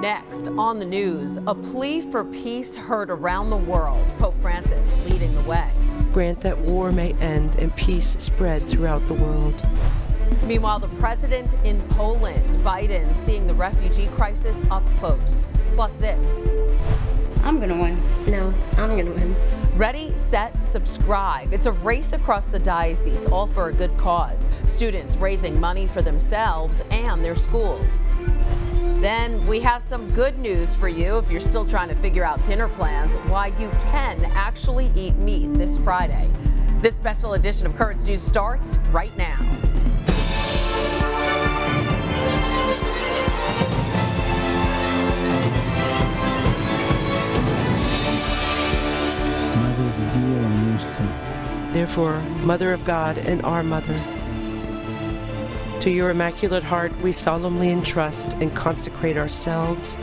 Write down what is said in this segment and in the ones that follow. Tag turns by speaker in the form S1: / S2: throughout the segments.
S1: Next on the news, a plea for peace heard around the world. Pope Francis leading the way.
S2: Grant that war may end and peace spread throughout the world.
S1: Meanwhile, the president in Poland, Biden, seeing the refugee crisis up close. Plus this.
S3: I'm gonna win.
S4: No, I'm gonna win.
S1: Ready, set, subscribe. It's a race across the diocese, all for a good cause. Students raising money for themselves and their schools. Then we have some good news for you if you're still trying to figure out dinner plans, why you can actually eat meat this Friday. This special edition of Currents News starts right now.
S2: Therefore, Mother of God and our Mother, to your Immaculate Heart we solemnly entrust and consecrate ourselves,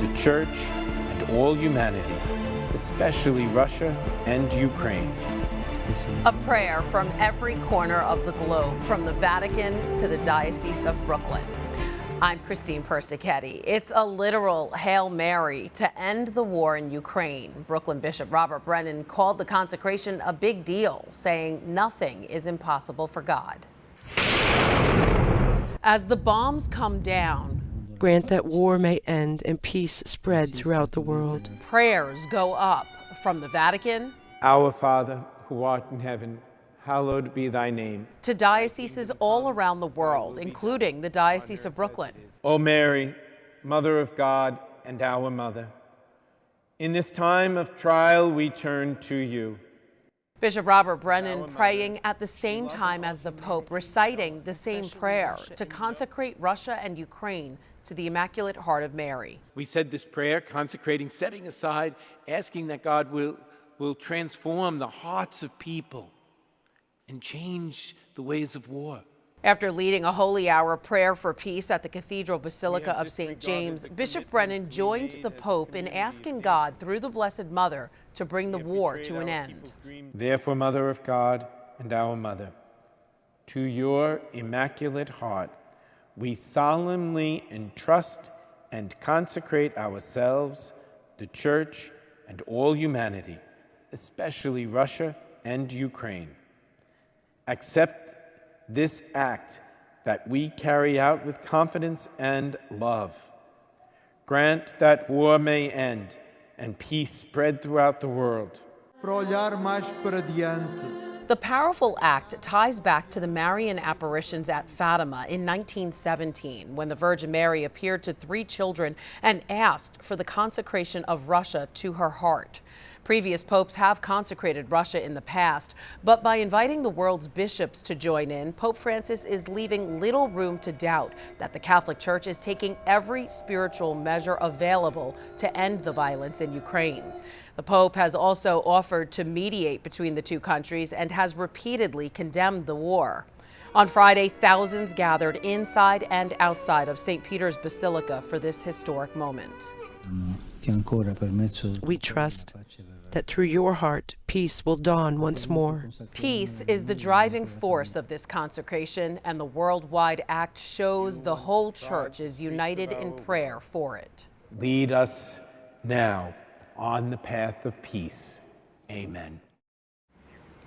S5: the Church, and all humanity, especially Russia and Ukraine.
S1: A prayer from every corner of the globe, from the Vatican to the Diocese of Brooklyn. I'm Christine Persichetti. It's a literal Hail Mary to end the war in Ukraine. Brooklyn Bishop Robert Brennan called the consecration a big deal, saying nothing is impossible for God. As the bombs come down,
S2: grant that war may end and peace spread throughout the world.
S1: Prayers go up from the Vatican,
S5: Our Father, who art in heaven, hallowed be thy name.
S1: To dioceses all around the world, including the Diocese of Brooklyn.
S5: O Mary, Mother of God and our Mother, in this time of trial we turn to you.
S1: Bishop Robert Brennan praying at the same time as the Pope, reciting the same prayer to consecrate Russia and Ukraine to the Immaculate Heart of Mary.
S6: We said this prayer, consecrating, setting aside, asking that God will transform the hearts of people and change the ways of war.
S1: After leading a holy hour prayer for peace at the Cathedral Basilica of St. James, Bishop Brennan joined the Pope in asking God through the Blessed Mother to bring the war to an end.
S5: Therefore, Mother of God and our Mother, to your Immaculate Heart, we solemnly entrust and consecrate ourselves, the Church, and all humanity, especially Russia and Ukraine. Accept this act that we carry out with confidence and love. Grant that war may end and peace spread throughout the world.
S1: The powerful act ties back to the Marian apparitions at Fatima in 1917, when the Virgin Mary appeared to 3 children and asked for the consecration of Russia to her heart. Previous popes have consecrated Russia in the past, but by inviting the world's bishops to join in, Pope Francis is leaving little room to doubt that the Catholic Church is taking every spiritual measure available to end the violence in Ukraine. The Pope has also offered to mediate between the two countries and has repeatedly condemned the war. On Friday, thousands gathered inside and outside of St. Peter's Basilica for this historic moment.
S2: We trust that through your heart, peace will dawn once more.
S1: Peace is the driving force of this consecration, and the worldwide act shows the whole Church is united in prayer for it.
S5: Lead us now on the path of peace. Amen.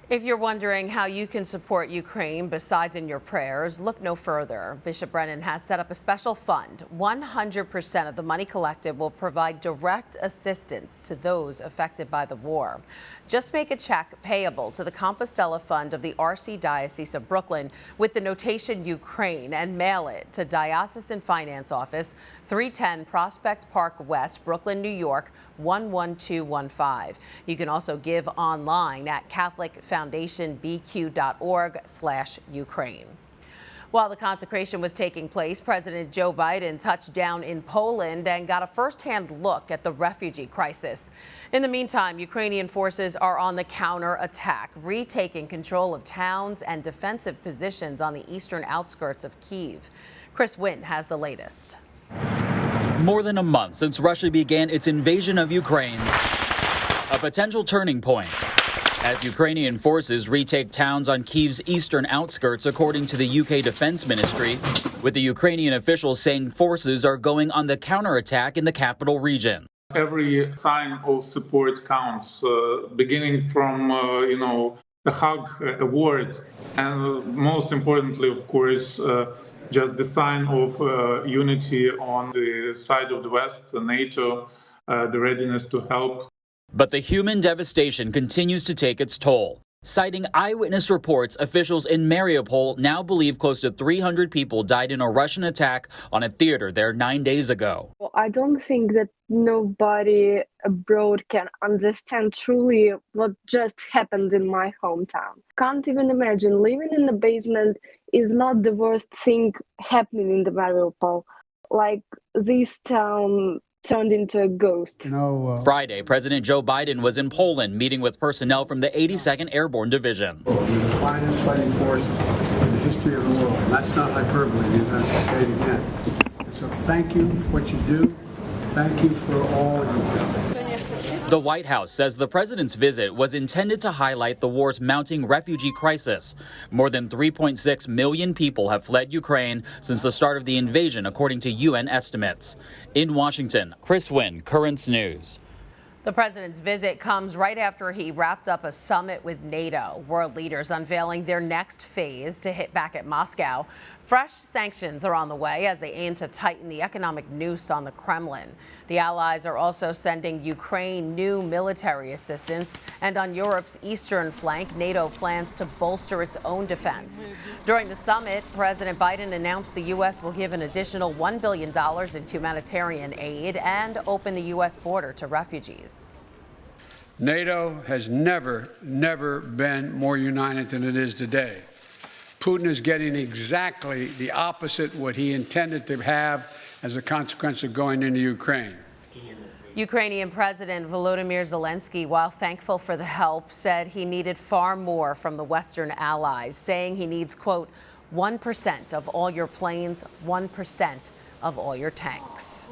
S1: If you're wondering how you can support Ukraine besides in your prayers, look no further. Bishop Brennan has set up a special fund. 100% of the money collected will provide direct assistance to those affected by the war. Just make a check payable to the Compostela Fund of the Archdiocese of Brooklyn with the notation Ukraine and mail it to Diocesan Finance Office, 310 Prospect Park West, Brooklyn, New York, 11215. You can also give online at CatholicFoundationBQ.org/Ukraine. While the consecration was taking place, President Joe Biden touched down in Poland and got a first-hand look at the refugee crisis. In the meantime, Ukrainian forces are on the counter-attack, retaking control of towns and defensive positions on the eastern outskirts of Kyiv. Chris Wynn has the latest.
S7: More than a month since Russia began its invasion of Ukraine, a potential turning point as Ukrainian forces retake towns on Kyiv's eastern outskirts, according to the UK Defense Ministry. with the Ukrainian officials saying forces are going on the counterattack in the capital region.
S4: Every sign of support counts, beginning from, a hug, a word, and most importantly, of course, just the sign of unity on the side of the West, NATO, the readiness to help.
S7: But the human devastation continues to take its toll. Citing eyewitness reports, officials in Mariupol now believe close to 300 people died in a Russian attack on a theater there 9 days ago.
S8: Well, I don't think that nobody abroad can understand truly what just happened in my hometown. Can't even imagine living in the basement is not the worst thing happening in the Mariupol. Like, this town turned into a ghost.
S7: Friday, President Joe Biden was in Poland meeting with personnel from the 82nd Airborne Division.
S9: You're the finest fighting force in the history of the world. And that's not hyperbole. You have to say it again. So thank you for what you do. Thank you for all you've done.
S7: The White House says the president's visit was intended to highlight the war's mounting refugee crisis. More than 3.6 million people have fled Ukraine since the start of the invasion, according to UN estimates. In Washington, Chris Wynn, Currents News.
S1: The president's visit comes right after he wrapped up a summit with NATO. World leaders unveiling their next phase to hit back at Moscow. Fresh sanctions are on the way as they aim to tighten the economic noose on the Kremlin. The allies are also sending Ukraine new military assistance. And on Europe's eastern flank, NATO plans to bolster its own defense. During the summit, President Biden announced the U.S. will give an additional $1 billion in humanitarian aid and open the U.S. border to refugees.
S9: NATO has never been more united than it is today. Putin is getting exactly the opposite what he intended to have as a consequence of going into Ukraine.
S1: Ukrainian President Volodymyr Zelensky, while thankful for the help, said he needed far more from the Western allies, saying he needs, quote, 1% of all your planes, 1% of all your tanks.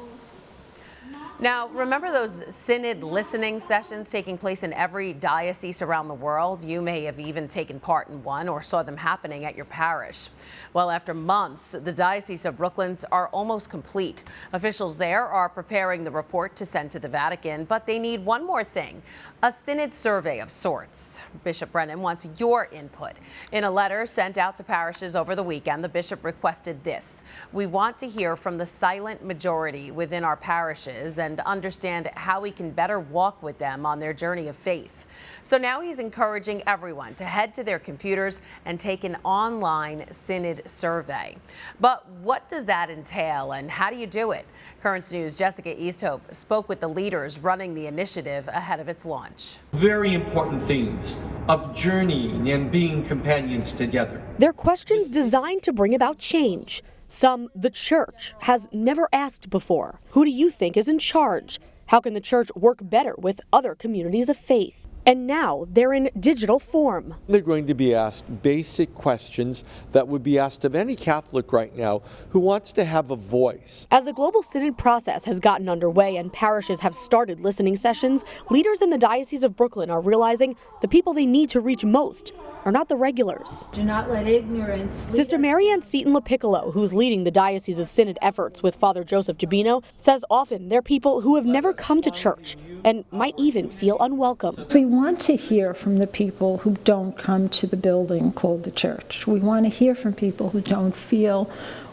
S1: Now, remember those synod listening sessions taking place in every diocese around the world? You may have even taken part in one or saw them happening at your parish. Well, after months, the Diocese of Brooklyn's are almost complete. Officials there are preparing the report to send to the Vatican, but they need one more thing, a synod survey of sorts. Bishop Brennan wants your input. In a letter sent out to parishes over the weekend, the bishop requested this: we want to hear from the silent majority within our parishes and understand how we can better walk with them on their journey of faith. So now he's encouraging everyone to head to their computers and take an online synod survey. But what does that entail and how do you do it? Currents News' Jessica Easthope spoke with the leaders running the initiative ahead of its launch.
S10: Very important themes of journeying and being companions together.
S11: They're questions designed to bring about change. Some the church has never asked before. Who do you think is in charge? How can the church work better with other communities of faith? And now they're in digital form.
S12: They're going to be asked basic questions that would be asked of any Catholic right now who wants to have a voice.
S11: As the Global Synod process has gotten underway and parishes have started listening sessions, leaders in the Diocese of Brooklyn are realizing the people they need to reach most are not the regulars.
S13: Do not let ignorance.
S11: Sister Marianne Seton LaPiccolo, who's leading the diocese's synod efforts with Father Joseph Gibino, says often they're people who have never come to church and might even feel unwelcome.
S13: We want to hear from the people who don't come to the building called the church. We want to hear from people who don't feel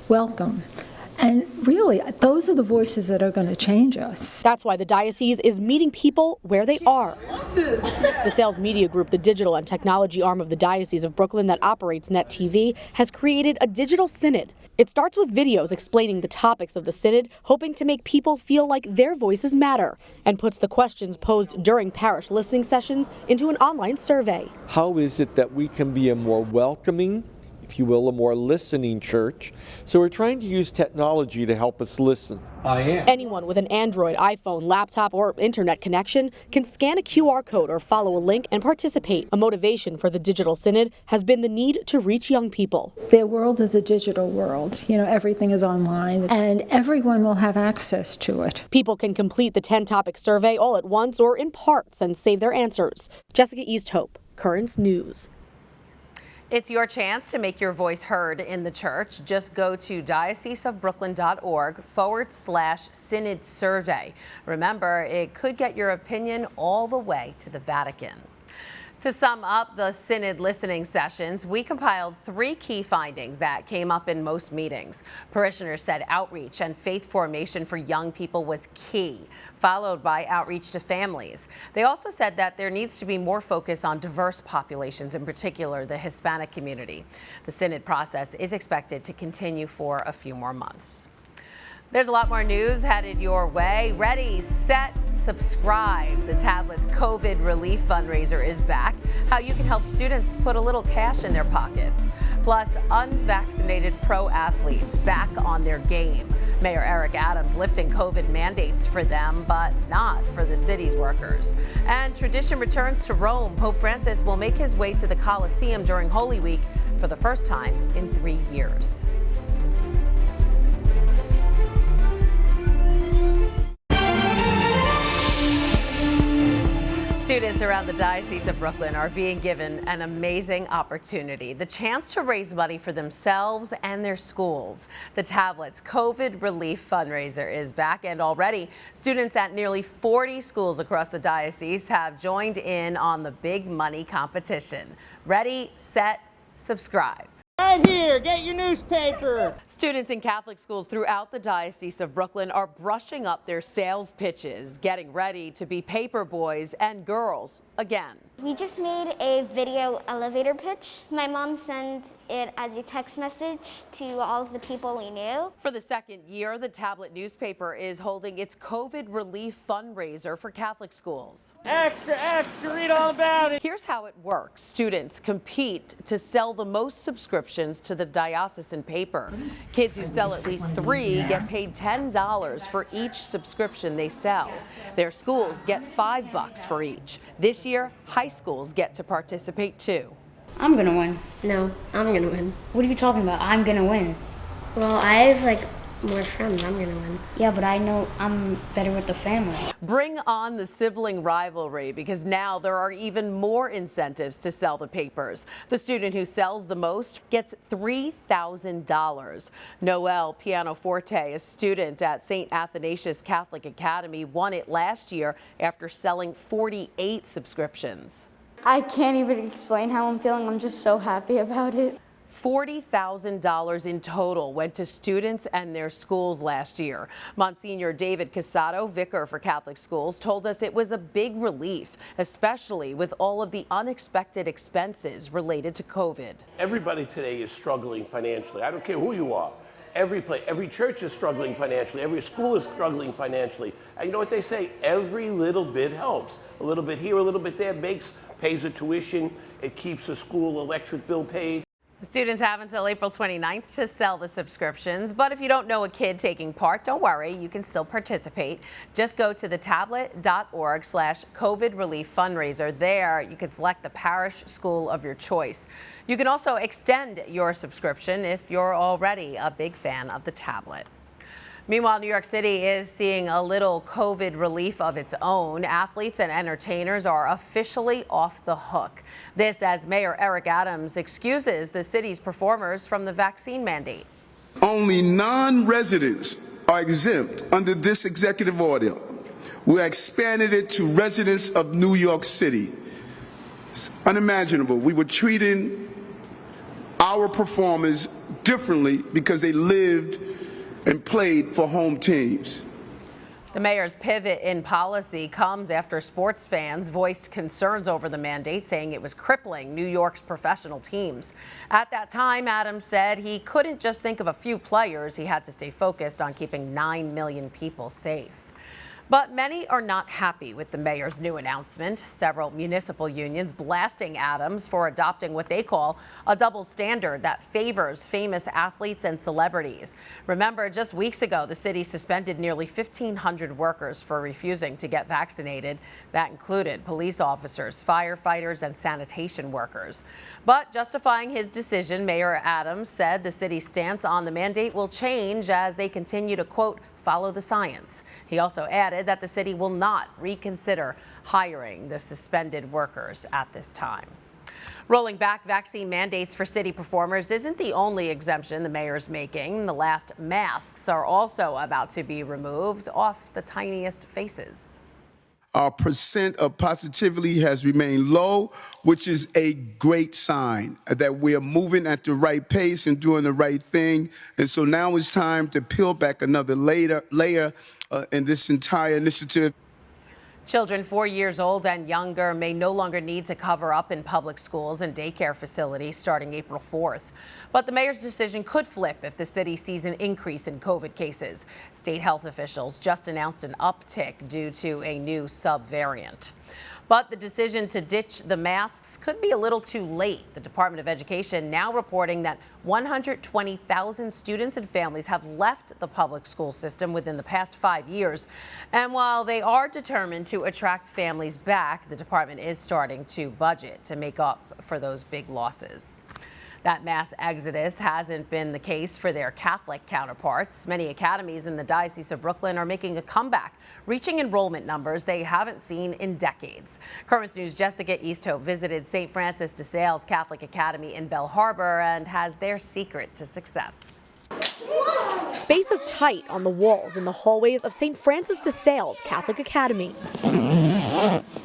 S13: welcome. And really, those are the voices that are going to change us.
S11: That's why the diocese is meeting people where they are. DeSales Media Group, the digital and technology arm of the Diocese of Brooklyn that operates Net TV, has created a digital synod. It starts with videos explaining the topics of the synod, hoping to make people feel like their voices matter, and puts the questions posed during parish listening sessions into an online survey.
S12: How is it that we can be a more welcoming, if you will, a more listening church? So we're trying to use technology to help us listen.
S11: Anyone with an Android, iPhone, laptop, or internet connection can scan a QR code or follow a link and participate. A motivation for the digital synod has been the need to reach young people.
S13: Their world is a digital world. You know, everything is online, and everyone will have access to it.
S11: People can complete the 10-topic survey all at once or in parts and save their answers. Jessica Easthope, Currents News.
S1: It's your chance to make your voice heard in the church. Just go to dioceseofbrooklyn.org/synod survey. Remember, it could get your opinion all the way to the Vatican. To sum up the Synod listening sessions, we compiled 3 key findings that came up in most meetings. Parishioners said outreach and faith formation for young people was key, followed by outreach to families. They also said that there needs to be more focus on diverse populations, in particular the Hispanic community. The Synod process is expected to continue for a few more months. There's a lot more news headed your way. Ready, set, subscribe. The Tablet's COVID relief fundraiser is back. How you can help students put a little cash in their pockets. Plus, unvaccinated pro athletes back on their game. Mayor Eric Adams lifting COVID mandates for them, but not for the city's workers. And tradition returns to Rome. Pope Francis will make his way to the Colosseum during Holy Week for the first time in 3 years. Students around the Diocese of Brooklyn are being given an amazing opportunity, the chance to raise money for themselves and their schools. The Tablet's COVID relief fundraiser is back, and already students at nearly 40 schools across the diocese have joined in on the big money competition. Ready, set, subscribe.
S14: Right here, get your newspaper.
S1: Students in Catholic schools throughout the Diocese of Brooklyn are brushing up their sales pitches, getting ready to be paper boys and girls again.
S15: We just made a video elevator pitch. My mom sent it as a text message to all of the people we knew.
S1: For the second year, the Tablet newspaper is holding its COVID relief fundraiser for Catholic schools.
S14: Extra, extra, read all about it.
S1: Here's how it works. Students compete to sell the most subscriptions to the diocesan paper. Kids who sell at least 3 get paid $10 for each subscription they sell. Their schools get $5 for each. This year, high schools get to participate too.
S3: I'm gonna win.
S15: No, I'm gonna win.
S3: What are you talking about? I'm gonna win.
S15: Well, I have more friends. I'm gonna win.
S3: Yeah, but I know I'm better with the family.
S1: Bring on the sibling rivalry, because now there are even more incentives to sell the papers. The student who sells the most gets $3,000. Noelle Pianoforte, a student at St. Athanasius Catholic Academy, won it last year after selling 48 subscriptions.
S16: I can't even explain how I'm feeling. I'm just so happy about it.
S1: $40,000 in total went to students and their schools last year. Monsignor David Casado, vicar for Catholic schools, told us it was a big relief, especially with all of the unexpected expenses related to COVID.
S17: Everybody today is struggling financially. I don't care who you are. Every church is struggling financially. Every school is struggling financially. And you know what they say? Every little bit helps. A little bit here, a little bit there pays the tuition. It keeps the school electric bill paid.
S1: The students have until April 29th to sell the subscriptions, but if you don't know a kid taking part, don't worry, you can still participate. Just go to thetablet.org/COVID relief fundraiser. There, you can select the parish school of your choice. You can also extend your subscription if you're already a big fan of the Tablet. Meanwhile, New York City is seeing a little COVID relief of its own. Athletes and entertainers are officially off the hook. This as Mayor Eric Adams excuses the city's performers from the vaccine mandate.
S18: Only non-residents are exempt under this executive order. We expanded it to residents of New York City. It's unimaginable. We were treating our performers differently because they lived and played for home teams.
S1: The mayor's pivot in policy comes after sports fans voiced concerns over the mandate, saying it was crippling New York's professional teams. At that time, Adams said he couldn't just think of a few players. He had to stay focused on keeping 9 million people safe. But many are not happy with the mayor's new announcement. Several municipal unions blasting Adams for adopting what they call a double standard that favors famous athletes and celebrities. Remember, just weeks ago, the city suspended nearly 1,500 workers for refusing to get vaccinated. That included police officers, firefighters, and sanitation workers. But justifying his decision, Mayor Adams said the city's stance on the mandate will change as they continue to, quote, follow the science. He also added that the city will not reconsider hiring the suspended workers at this time. Rolling back vaccine mandates for city performers isn't the only exemption the mayor's making. The last masks are also about to be removed off the tiniest faces.
S18: Our percent of positivity has remained low, which is a great sign that we're moving at the right pace and doing the right thing. And so now it's time to peel back another layer in this entire initiative.
S1: Children 4 years old and younger may no longer need to cover up in public schools and daycare facilities starting April 4th. But the mayor's decision could flip if the city sees an increase in COVID cases. State health officials just announced an uptick due to a new subvariant. But the decision to ditch the masks could be a little too late. The Department of Education now reporting that 120,000 students and families have left the public school system within the past 5 years. And while they are determined to attract families back, the department is starting to budget to make up for those big losses. That mass exodus hasn't been the case for their Catholic counterparts. Many academies in the Diocese of Brooklyn are making a comeback, reaching enrollment numbers they haven't seen in decades. Currents News' Jessica Easthope visited St. Francis de Sales Catholic Academy in Bell Harbor and has their secret to success.
S11: Space is tight on the walls in the hallways of St. Francis de Sales Catholic Academy.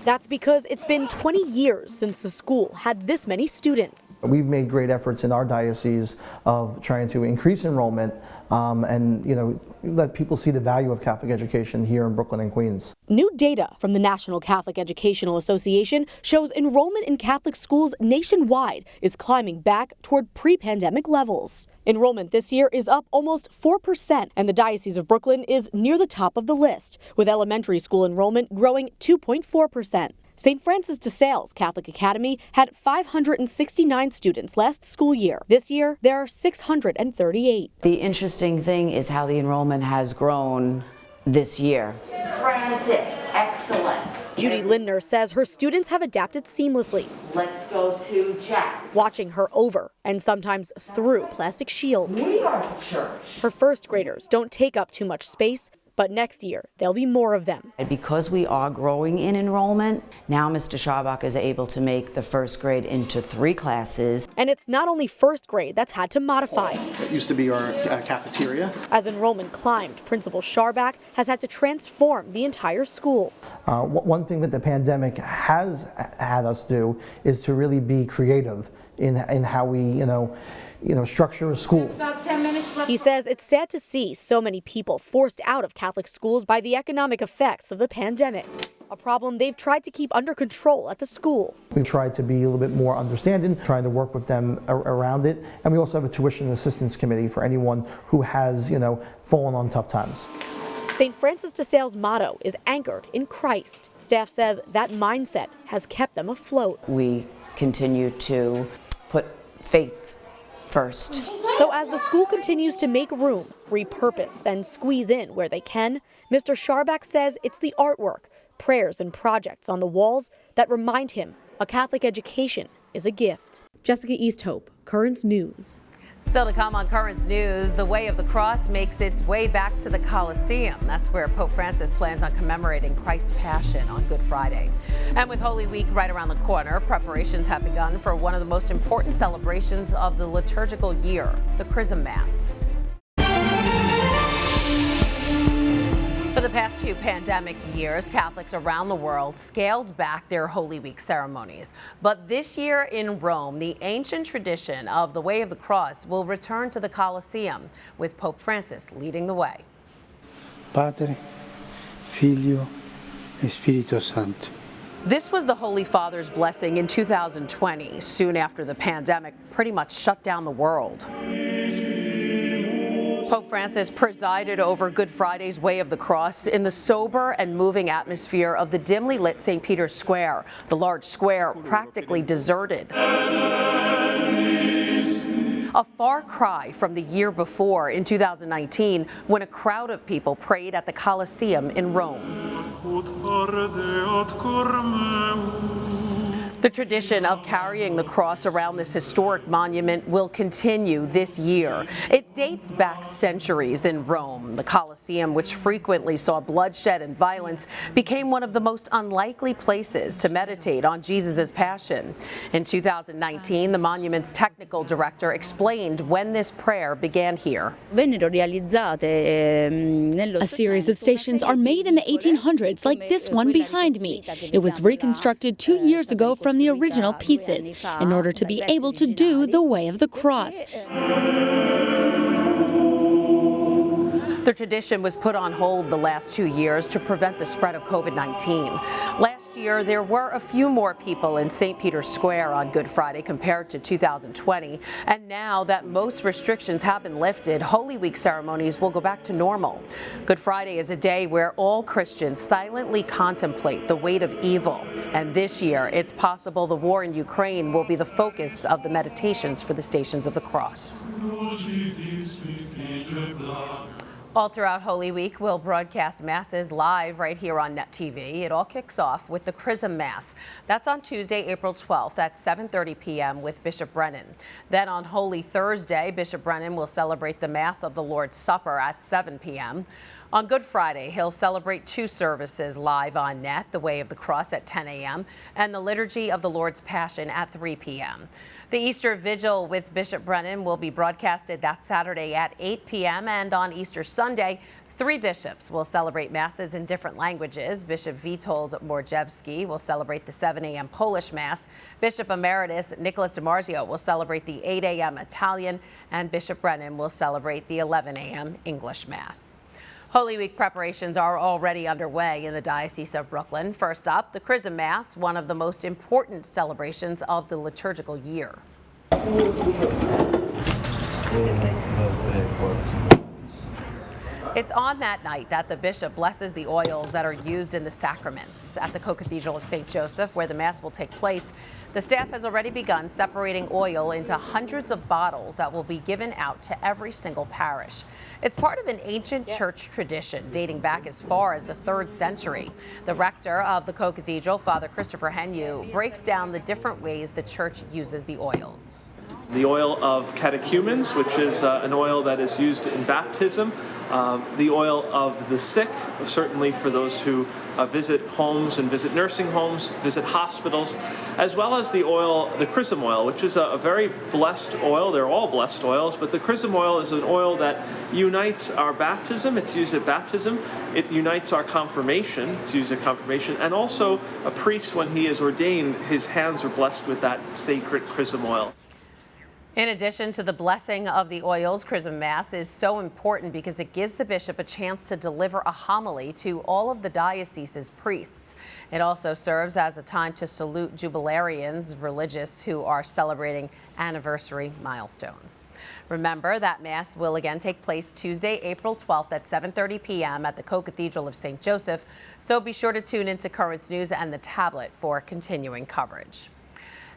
S11: That's because it's been 20 years since the school had this many students.
S19: We've made great efforts in our diocese of trying to increase enrollment and let people see the value of Catholic education here in Brooklyn and Queens.
S11: New data from the National Catholic Educational Association shows enrollment in Catholic schools nationwide is climbing back toward pre-pandemic levels. Enrollment this year is up almost 4%, and the Diocese of Brooklyn is near the top of the list, with elementary school enrollment growing 2.4%. St. Francis de Sales Catholic Academy had 569 students last school year. This year, there are 638.
S20: The interesting thing is how the enrollment has grown this year.
S21: Frantic, excellent.
S11: Judy Lindner says her students have adapted seamlessly.
S21: Let's go to Jack.
S11: Watching her over and sometimes through plastic shields.
S21: We are the church.
S11: Her first graders don't take up too much space, but next year there'll be more of them.
S20: And because we are growing in enrollment, now Mr. Scharbach is able to make the first grade into 3 classes.
S11: And it's not only first grade that's had to modify.
S22: It used to be our cafeteria.
S11: As enrollment climbed, Principal Scharbach has had to transform the entire school.
S19: One thing that the pandemic has had us do is to really be creative in how we structure a school.
S21: About 10 minutes left.
S11: He says it's sad to see so many people forced out of Catholic schools by the economic effects of the pandemic, a problem they've tried to keep under control at the school.
S19: We've tried to be a little bit more understanding, trying to work with them around it, and we also have a tuition assistance committee for anyone who has, fallen on tough times.
S11: St. Francis de Sales' motto is anchored in Christ. Staff says that mindset has kept them afloat.
S20: We continue to put faith first.
S11: So as the school continues to make room, repurpose, and squeeze in where they can, Mr. Scharbach says it's the artwork, prayers, and projects on the walls that remind him a Catholic education is a gift. Jessica Easthope, Currents News.
S1: Still to come on Currents News, the Way of the Cross makes its way back to the Colosseum. That's where Pope Francis plans on commemorating Christ's Passion on Good Friday. And with Holy Week right around the corner, preparations have begun for one of the most important celebrations of the liturgical year, the Chrism Mass. For the past 2 pandemic years, Catholics around the world scaled back their Holy Week ceremonies. But this year in Rome, the ancient tradition of the Way of the Cross will return to the Colosseum, with Pope Francis leading the way.
S23: Padre, Figlio e Spirito Santo.
S1: This was the Holy Father's blessing in 2020, soon after the pandemic pretty much shut down the world. Pope Francis presided over Good Friday's Way of the Cross in the sober and moving atmosphere of the dimly lit St. Peter's Square, the large square practically deserted. A far cry from the year before in 2019, when a crowd of people prayed at the Colosseum in Rome. The tradition of carrying the cross around this historic monument will continue this year. It dates back centuries in Rome. The Colosseum, which frequently saw bloodshed and violence, became one of the most unlikely places to meditate on Jesus' passion. In 2019, the monument's technical director explained when this prayer began here.
S2: A series of stations are made in the 1800s, like this one behind me. It was reconstructed 2 years ago from the original pieces in order to be able to do the Way of the Cross.
S1: The tradition was put on hold the last 2 years to prevent the spread of COVID-19. Last year, there were a few more people in St. Peter's Square on Good Friday compared to 2020. And now that most restrictions have been lifted, Holy Week ceremonies will go back to normal. Good Friday is a day where all Christians silently contemplate the weight of evil. And this year, it's possible the war in Ukraine will be the focus of the meditations for the Stations of the Cross. All throughout Holy Week, we'll broadcast Masses live right here on Net TV. It all kicks off with the Chrism Mass. That's on Tuesday, April 12th at 7:30 p.m. with Bishop Brennan. Then on Holy Thursday, Bishop Brennan will celebrate the Mass of the Lord's Supper at 7 p.m. On Good Friday, he'll celebrate 2 services live on Net, the Way of the Cross at 10 a.m. and the Liturgy of the Lord's Passion at 3 p.m. The Easter Vigil with Bishop Brennan will be broadcasted that Saturday at 8 p.m. and on Easter Sunday, 3 bishops will celebrate Masses in different languages. Bishop Witold Morjewski will celebrate the 7 a.m. Polish Mass. Bishop Emeritus Nicholas DiMarzio will celebrate the 8 a.m. Italian, and Bishop Brennan will celebrate the 11 a.m. English Mass. Holy Week preparations are already underway in the Diocese of Brooklyn. First up, the Chrism Mass, one of the most important celebrations of the liturgical year. It's on that night that the bishop blesses the oils that are used in the sacraments. At the Co-Cathedral of St. Joseph, where the Mass will take place, the staff has already begun separating oil into hundreds of bottles that will be given out to every single parish. It's part of an ancient church tradition dating back as far as the 3rd century. The rector of the Co-Cathedral, Father Christopher Henyu, breaks down the different ways the church uses the oils.
S5: The oil of catechumens, which is an oil that is used in baptism. The oil of the sick, certainly for those who visit homes and visit nursing homes, visit hospitals, as well as the oil, the chrism oil, which is a very blessed oil. They're all blessed oils, but the chrism oil is an oil that unites our baptism. It's used at baptism. It unites our confirmation. It's used at confirmation. And also a priest, when he is ordained, his hands are blessed with that sacred chrism oil.
S1: In addition to the blessing of the oils, Chrism Mass is so important because it gives the bishop a chance to deliver a homily to all of the diocese's priests. It also serves as a time to salute jubilarians, religious who are celebrating anniversary milestones. Remember that Mass will again take place Tuesday, April 12th at 7:30 p.m. at the Co-Cathedral of St. Joseph, so be sure to tune into Currents News and the tablet for continuing coverage.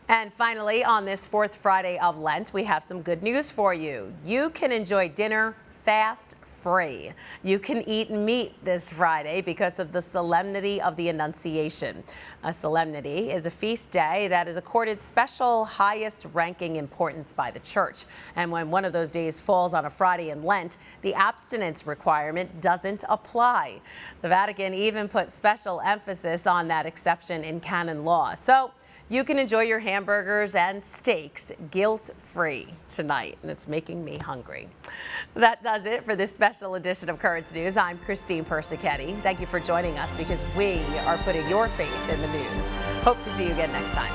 S1: And finally, on this 4th Friday of Lent, we have some good news for you. You can enjoy dinner fast-free. You can eat meat this Friday because of the Solemnity of the Annunciation. A solemnity is a feast day that is accorded special highest-ranking importance by the Church. And when one of those days falls on a Friday in Lent, the abstinence requirement doesn't apply. The Vatican even put special emphasis on that exception in canon law. So you can enjoy your hamburgers and steaks guilt-free tonight, and it's making me hungry. That does it for this special edition of Currents News. I'm Christine Persichetti. Thank you for joining us because we are putting your faith in the news. Hope to see you again next time.